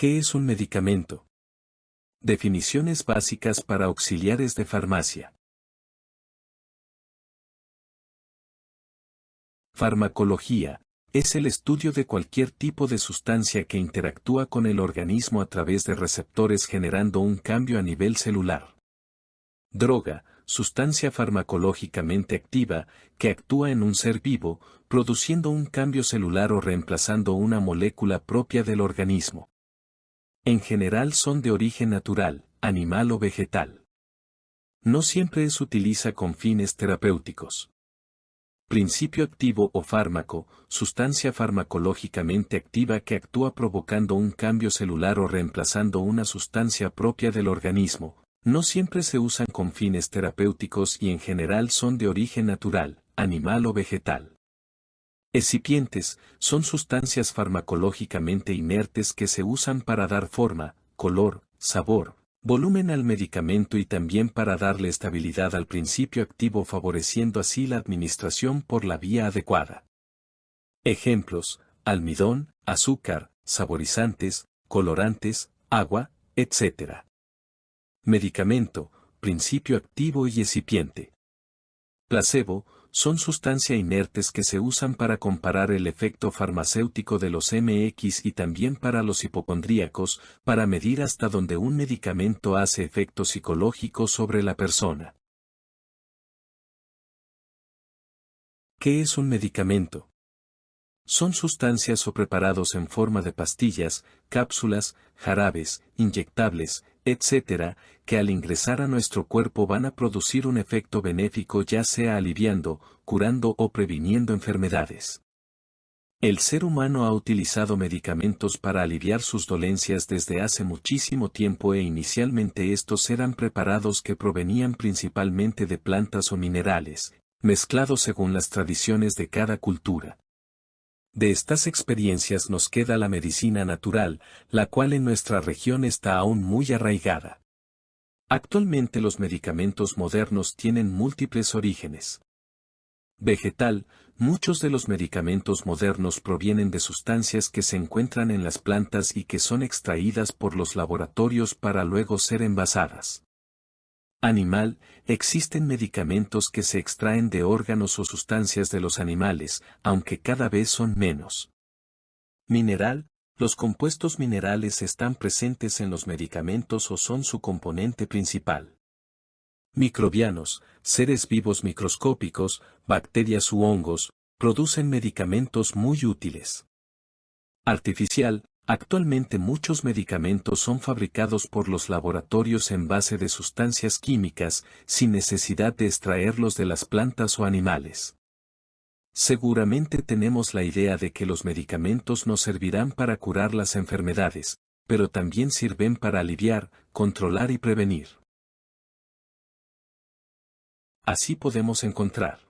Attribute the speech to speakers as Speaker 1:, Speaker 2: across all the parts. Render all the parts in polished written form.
Speaker 1: ¿Qué es un medicamento? Definiciones básicas para auxiliares de farmacia. Farmacología es el estudio de cualquier tipo de sustancia que interactúa con el organismo a través de receptores generando un cambio a nivel celular. Droga, sustancia farmacológicamente activa, que actúa en un ser vivo, produciendo un cambio celular o reemplazando una molécula propia del organismo. En general son de origen natural, animal o vegetal. No siempre se utiliza con fines terapéuticos. Principio activo o fármaco, sustancia farmacológicamente activa que actúa provocando un cambio celular o reemplazando una sustancia propia del organismo. No siempre se usan con fines terapéuticos y en general son de origen natural, animal o vegetal. Excipientes, son sustancias farmacológicamente inertes que se usan para dar forma, color, sabor, volumen al medicamento y también para darle estabilidad al principio activo favoreciendo así la administración por la vía adecuada. Ejemplos: almidón, azúcar, saborizantes, colorantes, agua, etc. Medicamento, principio activo y excipiente. Placebo, son sustancias inertes que se usan para comparar el efecto farmacéutico de los MX y también para los hipocondríacos, para medir hasta dónde un medicamento hace efecto psicológico sobre la persona. ¿Qué es un medicamento? Son sustancias o preparados en forma de pastillas, cápsulas, jarabes, inyectables, etc., que al ingresar a nuestro cuerpo van a producir un efecto benéfico ya sea aliviando, curando o previniendo enfermedades. El ser humano ha utilizado medicamentos para aliviar sus dolencias desde hace muchísimo tiempo e inicialmente estos eran preparados que provenían principalmente de plantas o minerales, mezclados según las tradiciones de cada cultura. De estas experiencias nos queda la medicina natural, la cual en nuestra región está aún muy arraigada. Actualmente los medicamentos modernos tienen múltiples orígenes. Vegetal, muchos de los medicamentos modernos provienen de sustancias que se encuentran en las plantas y que son extraídas por los laboratorios para luego ser envasadas. Animal, existen medicamentos que se extraen de órganos o sustancias de los animales, aunque cada vez son menos. Mineral, los compuestos minerales están presentes en los medicamentos o son su componente principal. Microbianos, seres vivos microscópicos, bacterias u hongos, producen medicamentos muy útiles. Artificial, actualmente muchos medicamentos son fabricados por los laboratorios en base de sustancias químicas, sin necesidad de extraerlos de las plantas o animales. Seguramente tenemos la idea de que los medicamentos nos servirán para curar las enfermedades, pero también sirven para aliviar, controlar y prevenir. Así podemos encontrar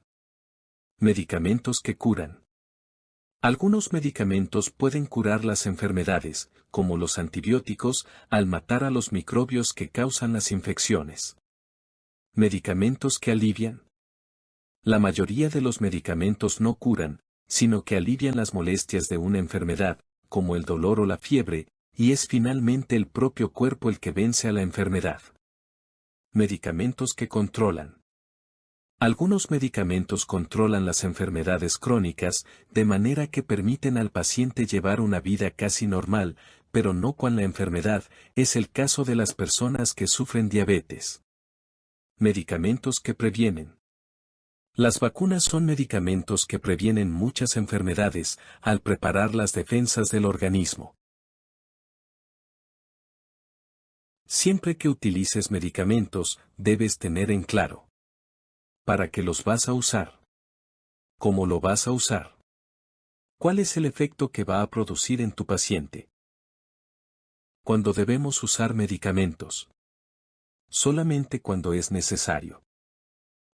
Speaker 1: medicamentos que curan. Algunos medicamentos pueden curar las enfermedades, como los antibióticos, al matar a los microbios que causan las infecciones. Medicamentos que alivian. La mayoría de los medicamentos no curan, sino que alivian las molestias de una enfermedad, como el dolor o la fiebre, y es finalmente el propio cuerpo el que vence a la enfermedad. Medicamentos que controlan. Algunos medicamentos controlan las enfermedades crónicas, de manera que permiten al paciente llevar una vida casi normal, pero no con la enfermedad, es el caso de las personas que sufren diabetes. Medicamentos que previenen. Las vacunas son medicamentos que previenen muchas enfermedades, al preparar las defensas del organismo. Siempre que utilices medicamentos, debes tener en claro ¿para qué los vas a usar? ¿Cómo lo vas a usar? ¿Cuál es el efecto que va a producir en tu paciente? ¿Cuándo debemos usar medicamentos? Solamente cuando es necesario.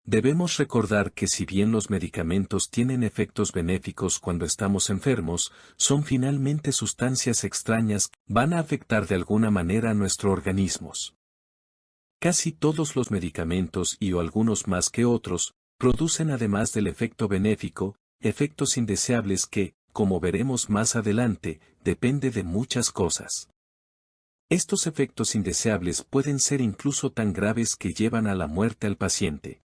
Speaker 1: Debemos recordar que si bien los medicamentos tienen efectos benéficos cuando estamos enfermos, son finalmente sustancias extrañas que van a afectar de alguna manera a nuestros organismos. Casi todos los medicamentos y o algunos más que otros, producen además del efecto benéfico, efectos indeseables que, como veremos más adelante, depende de muchas cosas. Estos efectos indeseables pueden ser incluso tan graves que llevan a la muerte al paciente.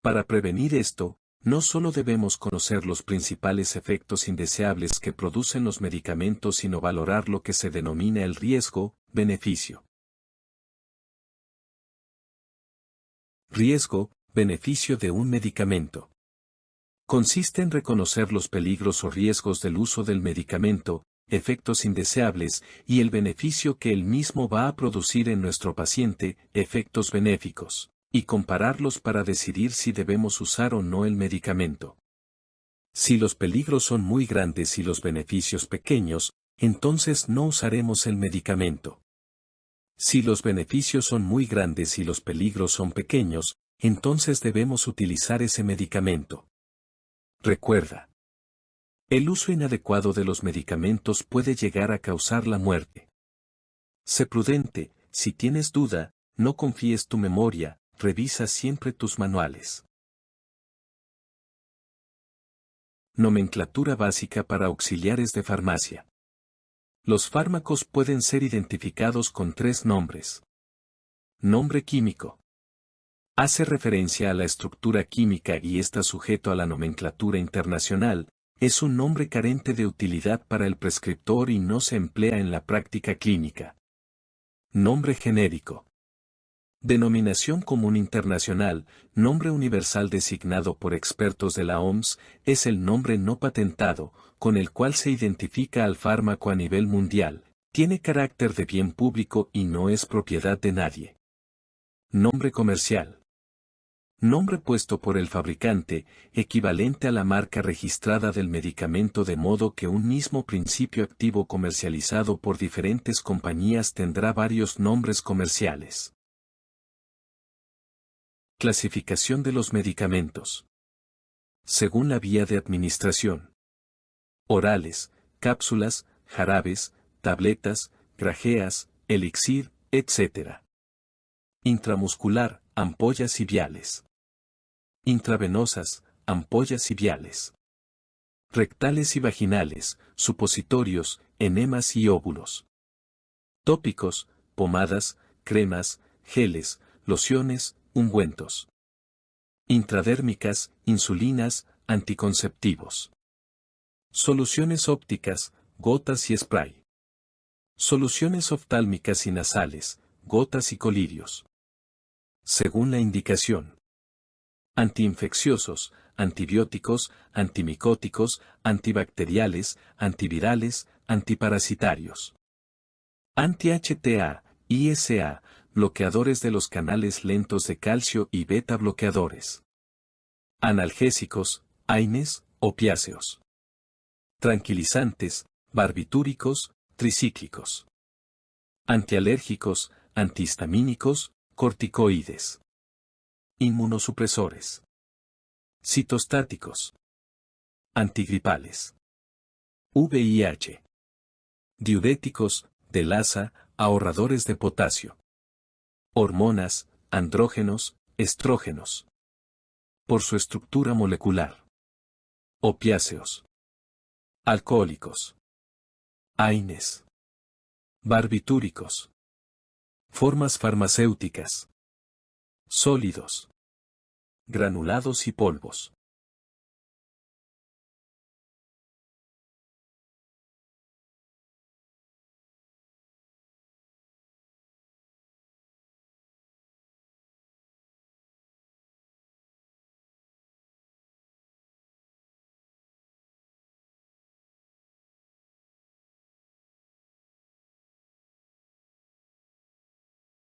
Speaker 1: Para prevenir esto, no solo debemos conocer los principales efectos indeseables que producen los medicamentos, sino valorar lo que se denomina el riesgo-beneficio. Riesgo-beneficio de un medicamento. Consiste en reconocer los peligros o riesgos del uso del medicamento, efectos indeseables, y el beneficio que el mismo va a producir en nuestro paciente, efectos benéficos, y compararlos para decidir si debemos usar o no el medicamento. Si los peligros son muy grandes y los beneficios pequeños, entonces no usaremos el medicamento. Si los beneficios son muy grandes y los peligros son pequeños, entonces debemos utilizar ese medicamento. Recuerda. El uso inadecuado de los medicamentos puede llegar a causar la muerte. Sé prudente, si tienes duda, no confíes tu memoria, revisa siempre tus manuales. Nomenclatura básica para auxiliares de farmacia. Los fármacos pueden ser identificados con 3 nombres. Nombre químico. Hace referencia a la estructura química y está sujeto a la nomenclatura internacional. Es un nombre carente de utilidad para el prescriptor y no se emplea en la práctica clínica. Nombre genérico. Denominación común internacional, nombre universal designado por expertos de la OMS, es el nombre no patentado, con el cual se identifica al fármaco a nivel mundial, tiene carácter de bien público y no es propiedad de nadie. Nombre comercial. Nombre puesto por el fabricante, equivalente a la marca registrada del medicamento, de modo que un mismo principio activo comercializado por diferentes compañías tendrá varios nombres comerciales. Clasificación de los medicamentos. Según la vía de administración. Orales, cápsulas, jarabes, tabletas, grajeas, elixir, etc. Intramuscular, ampollas y viales. Intravenosas, ampollas y viales. Rectales y vaginales, supositorios, enemas y óvulos. Tópicos, pomadas, cremas, geles, lociones, ungüentos. Intradérmicas, insulinas, anticonceptivos. Soluciones ópticas, gotas y spray. Soluciones oftálmicas y nasales, gotas y colirios. Según la indicación. Antiinfecciosos, antibióticos, antimicóticos, antibacteriales, antivirales, antiparasitarios. Anti-HTA, ISA, bloqueadores de los canales lentos de calcio y beta bloqueadores. Analgésicos, AINES, opiáceos. Tranquilizantes, barbitúricos, tricíclicos. Antialérgicos, antihistamínicos, corticoides. Inmunosupresores. Citostáticos. Antigripales. VIH. Diuréticos, delasa, ahorradores de potasio. Hormonas, andrógenos, estrógenos. Por su estructura molecular. Opiáceos. Alcohólicos. AINES. Barbitúricos. Formas farmacéuticas. Sólidos. Granulados y polvos.